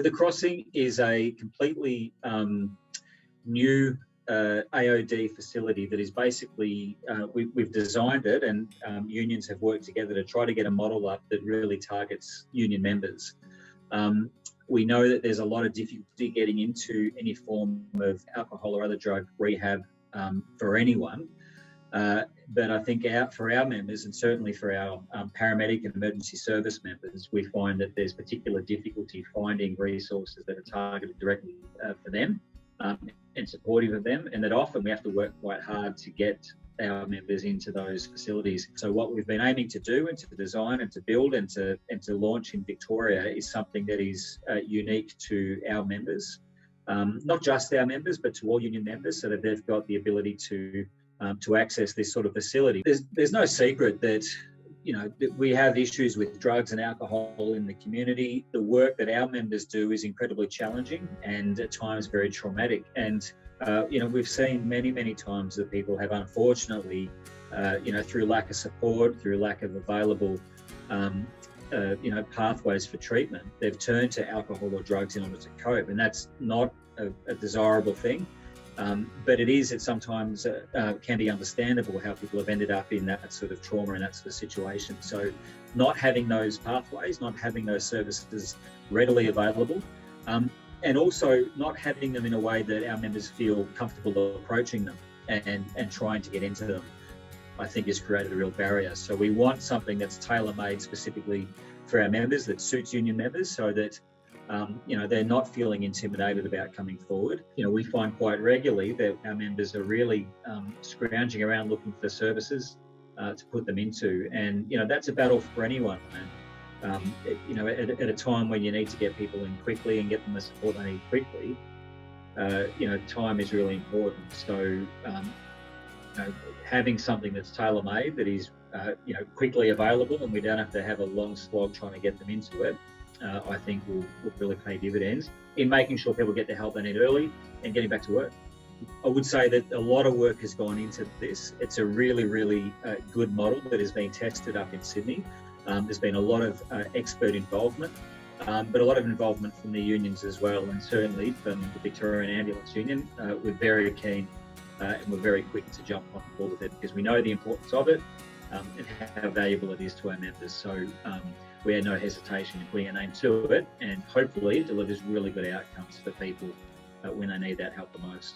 The crossing is a completely new AOD facility that is basically, we've designed it, and unions have worked together to try to get a model up that really targets union members. We know that there's a lot of difficulty getting into any form of alcohol or other drug rehab for anyone. But I think for our members, and certainly for our paramedic and emergency service members, we find that there's particular difficulty finding resources that are targeted directly for them and supportive of them, and that often we have to work quite hard to get our members into those facilities. So what we've been aiming to do and to design and to build and to launch in Victoria is something that is unique to our members, not just our members, but to all union members, so that they've got the ability to access this sort of facility. There's no secret that, that we have issues with drugs and alcohol in the community. The work that our members do is incredibly challenging and at times very traumatic. And, we've seen many, many times that people have unfortunately, through lack of support, through lack of available, pathways for treatment, they've turned to alcohol or drugs in order to cope. And that's not a desirable thing. But it sometimes can be understandable how people have ended up in that sort of trauma and that sort of situation. So not having those pathways, not having those services readily available, and also not having them in a way that our members feel comfortable approaching them and trying to get into them, I think has created a real barrier. So we want something that's tailor-made specifically for our members, that suits union members, so that they're not feeling intimidated about coming forward. We find quite regularly that our members are really scrounging around looking for services to put them into. And, that's a battle for anyone. And, at a time when you need to get people in quickly and get them the support they need quickly, time is really important. So, having something that's tailor-made, that is, quickly available, and we don't have to have a long slog trying to get them into it, I think will really pay dividends in making sure people get the help they need early and getting back to work. I would say that a lot of work has gone into this. It's a really, really good model that has been tested up in Sydney. There's been a lot of expert involvement, but a lot of involvement from the unions as well, and certainly from the Victorian Ambulance Union. We're very keen and we're very quick to jump on board with it, because we know the importance of it and how valuable it is to our members. So we had no hesitation in putting a name to it, and hopefully it delivers really good outcomes for people when they need that help the most.